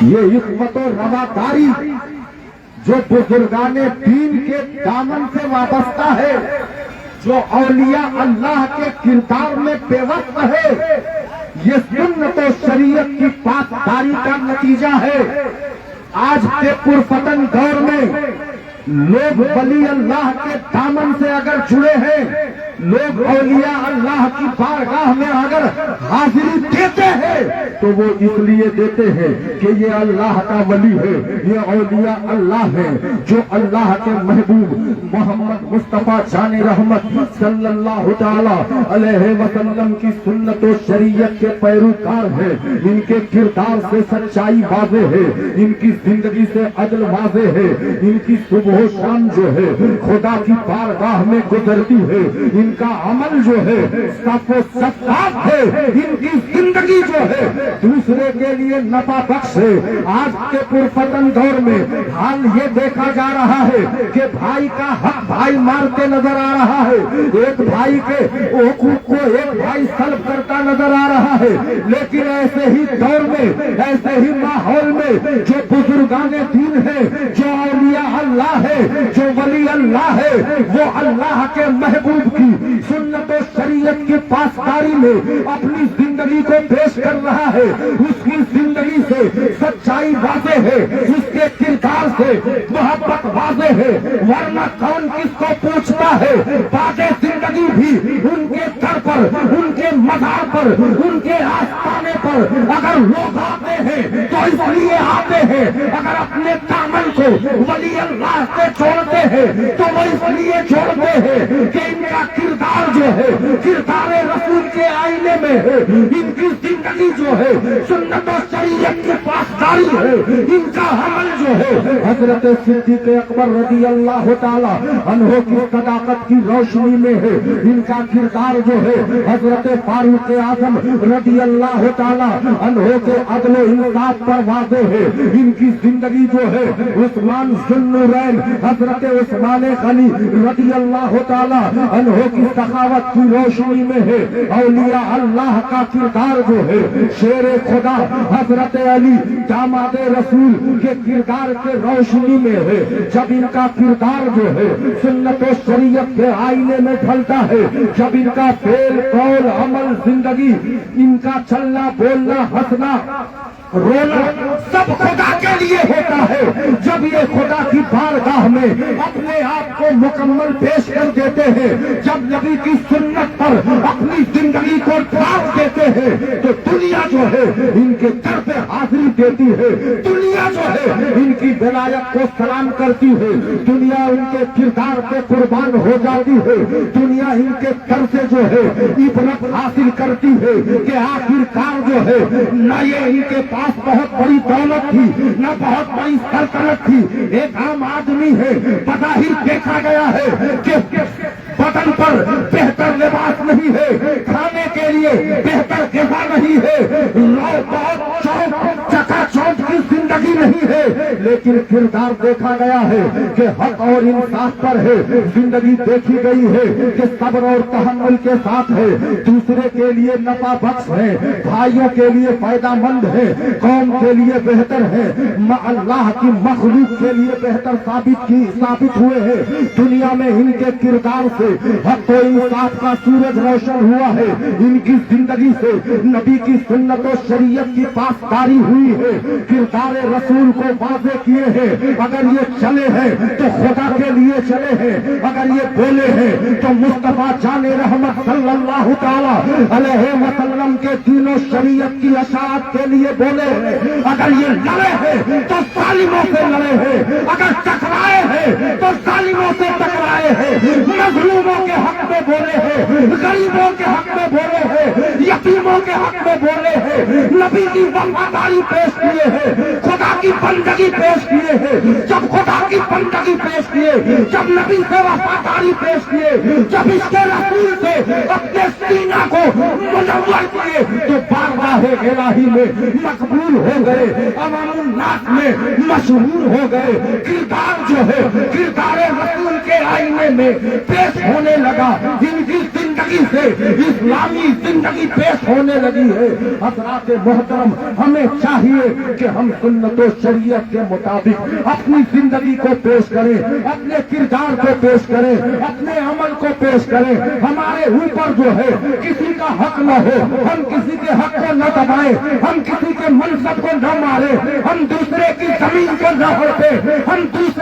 یہ اخوت و رواداری جو بزرگان دین کے دامن سے وابستہ ہے، جو اولیاء اللہ کے کردار میں پیوست ہے، یہ سنت و شریعت کی پاسداری کا نتیجہ ہے۔ آج کے پرفتن دور میں لوگ ولی اللہ کے دامن سے اگر جڑے ہیں، لوگ اولیاء اللہ کی بارگاہ میں اگر حاضری دیتے ہیں تو وہ اس لیے دیتے ہیں کہ یہ اللہ کا ولی ہے، یہ اولیاء اللہ ہے جو اللہ کے محبوب محمد مصطفیٰ جان رحمت صلی اللہ تعالی علیہ وسلم کی سنت و شریعت کے پیروکار ہیں۔ ان کے کردار سے سچائی واضح ہے، ان کی زندگی سے عدل واضح ہے، ان کی صبح و شام جو ہے خدا کی بارگاہ میں گزرتی ہے، ان کا عمل جو ہے صاف و شفاف ہے، ان کی زندگی جو ہے دوسرے کے لیے نفع بخش ہے۔ آج کے پرفتن دور میں حال یہ دیکھا جا رہا ہے کہ بھائی کا حق بھائی مارتے نظر آ رہا ہے، ایک بھائی کے حقوق کو ایک بھائی سلب کرتا نظر آ رہا ہے۔ لیکن ایسے ہی دور میں، ایسے ہی ماحول میں جو بزرگان دین ہے، جو اولیاء اللہ ہے، جو ولی اللہ ہے، وہ اللہ کے محبوب کی سنت و شریعت کی پاسداری میں اپنی زندگی کو پیش کر رہا ہے۔ اس کی زندگی سے سچائی واضح ہے، اس کے کردار سے محبت واضح ہے، ورنہ کون کس کو پوچھتا ہے؟ باقی زندگی بھی ان کے در پر، ان کے مزار پر، ان کے آستانے پر اگر لوگ آتے ہیں تو اس لیے آتے ہیں، اگر اپنے دامن کو ولی اللہ سے چھوڑتے ہیں تو وہ اس لیے چھوڑتے ہیں کہ ان کا کردار جو ہے کردار رسول کے آئینے میں ہے، ان کی زندگی جو ہے سنت و شریعت کی پاسداری ہے، ان کا عمل جو ہے حضرت صدیق اکبر رضی اللہ تعالی عنہ کی صداقت کی روشنی میں ہے، ان کا کردار جو ہے حضرت فاروق اعظم رضی اللہ تعالی عنہ کے عدل و انصاف پر واضح ہے، ان کی زندگی جو ہے عثمان ذوالنورین حضرت عثمان غنی رضی اللہ تعالی عنہ کی سخاوت کی روشنی میں ہے، اولیاء اللہ کا کردار جو ہے شیر خدا حضرت علی داماد رسول کے کردار کے روشنی میں ہے۔ جب ان کا کردار جو ہے سنت و شریعت کے آئینے میں ڈھلتا ہے، جب ان کا فعل قول عمل زندگی، ان کا چلنا بولنا ہنسنا رونا سب خدا کے لیے ہوتا ہے، جب یہ خدا کی بارگاہ میں اپنے آپ کو مکمل پیش کر دیتے ہیں، جب نبی کی سنت پر اپنی زندگی کو ڈھانپ دیتے ہیں تو دنیا جو ہے ان کے در پہ حاضری دیتی ہے، دنیا جو ہے ان کی ولایت کو سلام کرتی ہے، دنیا ان کے کردار پہ قربان ہو جاتی ہے، دنیا ان کے در سے جو ہے عبرت حاصل کرتی ہے کہ آخرکار جو ہے نہ یہ ان کے پاس بہت بڑی دولت تھی، نہ بہت بڑی سلطنت تھی، ایک عام آدمی ہے، بظاہر دیکھا گیا ہے کہ بدن پر بہتر لباس نہیں ہے، کھانے کے لیے بہتر غذا نہیں ہے، بہت چکا چوند کی زندگی نہیں ہے، لیکن کردار دیکھا گیا ہے کہ حق اور انصاف پر ہے، زندگی دیکھی گئی ہے کہ صبر اور تحمل کے ساتھ ہے، دوسرے کے لیے نفع بخش ہے، بھائیوں کے لیے فائدہ مند ہے، قوم کے لیے بہتر ہے، اللہ کی مخلوق کے لیے بہتر ثابت ہوئے ہیں۔ دنیا میں ان کے کردار سے حق و انصاف کا سورج روشن ہوا ہے، ان کی زندگی سے نبی کی سنت و شریعت کی پاسداری ہوئی ہے، کردار رسول کو واضح کیے ہیں، اگر یہ چلے ہیں تو خدا کے لیے چلے ہیں، اگر یہ بولے ہیں تو مصطفیٰ جان رحمت صلی اللہ تعالی علیہ وسلم کے دین و شریعت کی اشاعت کے لیے بولے ہیں، اگر یہ لڑے ہیں تو ظالموں سے لڑے ہیں، اگر ٹکرائے ہیں تو ظالموں سے ٹکرائے ہیں، مظلوموں کے حق میں بولے ہیں، غریبوں کے حق میں بولے ہیں، یتیموں کے حق میں بولے ہیں، نبی کی وفاداری پیش کیے ہیں، خدا کی بندگی پیش کیے ہیں۔ جب خدا کی بندگی پیش کیے، جب نبی سے وفاداری پیش کیے، جب اس کے رسول سے اپنے سینہ کو منور کیے تو بارگاہ الہی میں مقبول ہو گئے، عوام الناس میں مشہور ہو گئے، کردار جو ہے کردار رسول کے آئینے میں پیش ہونے لگا، ان کی زندگی زندگی سے اسلامی زندگی پیش ہونے لگی ہے۔ حضرات محترم، ہمیں چاہیے کہ ہم سنت و شریعت کے مطابق اپنی زندگی کو پیش کریں، اپنے کردار کو پیش کریں، اپنے عمل کو پیش کریں۔ ہمارے اوپر جو ہے کسی کا حق نہ ہو، ہم کسی کے حق کو نہ دبائیں، ہم کسی کے منصب کو نہ مارے، ہم دوسرے کی زمین کو نہ ہڑپے، ہم دوسرے